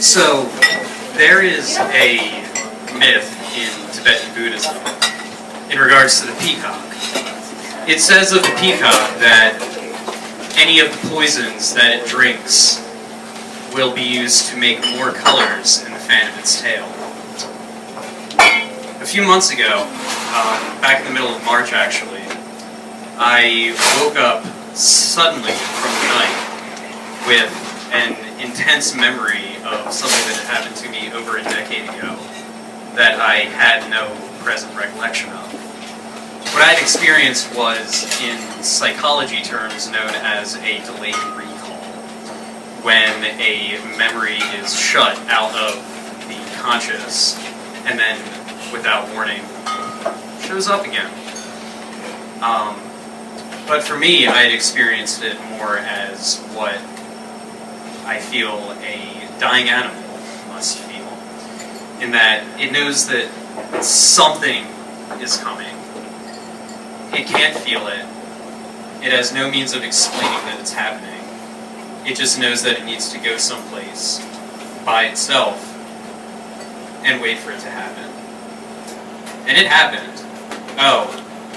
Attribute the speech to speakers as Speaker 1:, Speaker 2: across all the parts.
Speaker 1: So, there is a myth in Tibetan Buddhism in regards to the peacock. It says of the peacock that any of the poisons that it drinks will be used to make more colors in the fan of its tail. A few months ago, back in the middle of March actually, I woke up suddenly from the night with an intense memory of something that had happened to me over a decade ago that I had no present recollection of. What I had experienced was, in psychology terms, known as a delayed recall, when a memory is shut out of the conscious and then, without warning, shows up again. But for me, I had experienced it more as what I feel a dying animal must feel, in that it knows that something is coming. It can't feel it. It has no means of explaining that it's happening. It just knows that it needs to go someplace by itself and wait for it to happen. And it happened. Oh,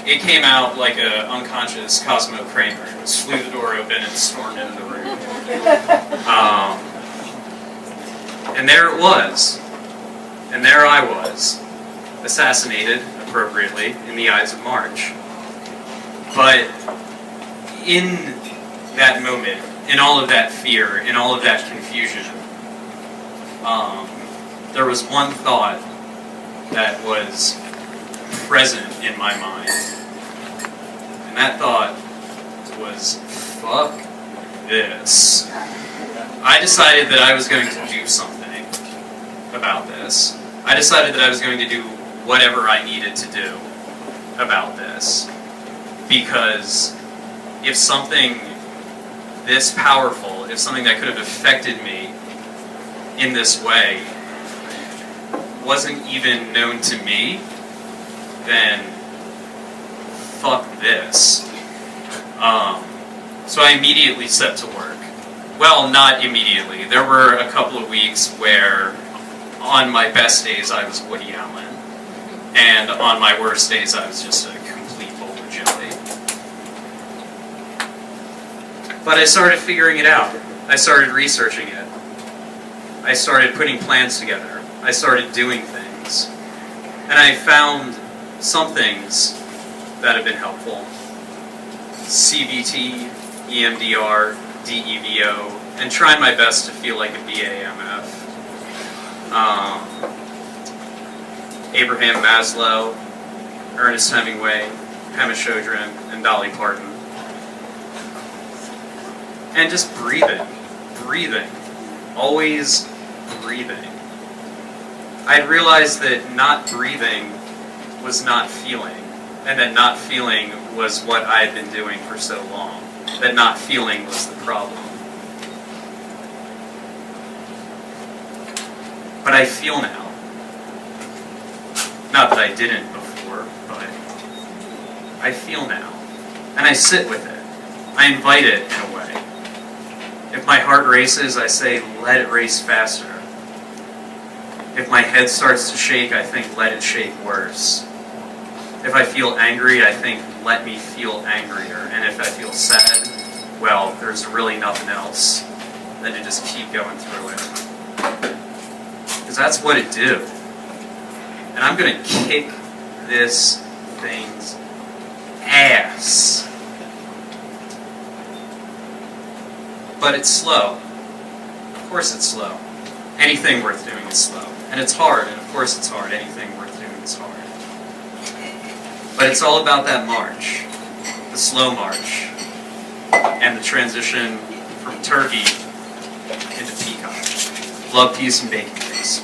Speaker 1: it came out like an unconscious Cosmo Kramer. It just flew the door open and stormed into the room. And there it was. And there I was, assassinated, appropriately, in the eyes of March. But in that moment, in all of that fear, in all of that confusion, there was one thought that was present in my mind. And that thought was, fuck this. I decided that I was going to do something about this. I decided that I was going to do whatever I needed to do about this. Because if something this powerful, if something that could have affected me in this way wasn't even known to me, then fuck this. So I immediately set to work. Well, not immediately. There were a couple of weeks where on my best days I was Woody Allen, and on my worst days I was just a complete bowl of jelly. But I started figuring it out. I started researching it. I started putting plans together. I started doing things. And I found some things that have been helpful. CBT, EMDR, DEVO, and trying my best to feel like a BAMF. Abraham Maslow, Ernest Hemingway, Pema Chodron, and Dolly Parton. And just breathing. Breathing. Always breathing. I'd realized that not breathing was not feeling, and that not feeling was what I had been doing for so long. That not feeling was the problem. But I feel now. Not that I didn't before, but I feel now. And I sit with it. I invite it in a way. If my heart races, I say, let it race faster. If my head starts to shake, I think, let it shake worse. If I feel angry, I think, let me feel angrier. And if I feel sad, well, there's really nothing else than to just keep going through it. Because that's what it do. And I'm going to kick this thing's ass. But it's slow. Of course it's slow. Anything worth doing is slow. And it's hard, and of course it's hard. Anything worth doing is hard. But it's all about that march. The slow march. And the transition from turkey into peacock. Love, peace, and bacon grease.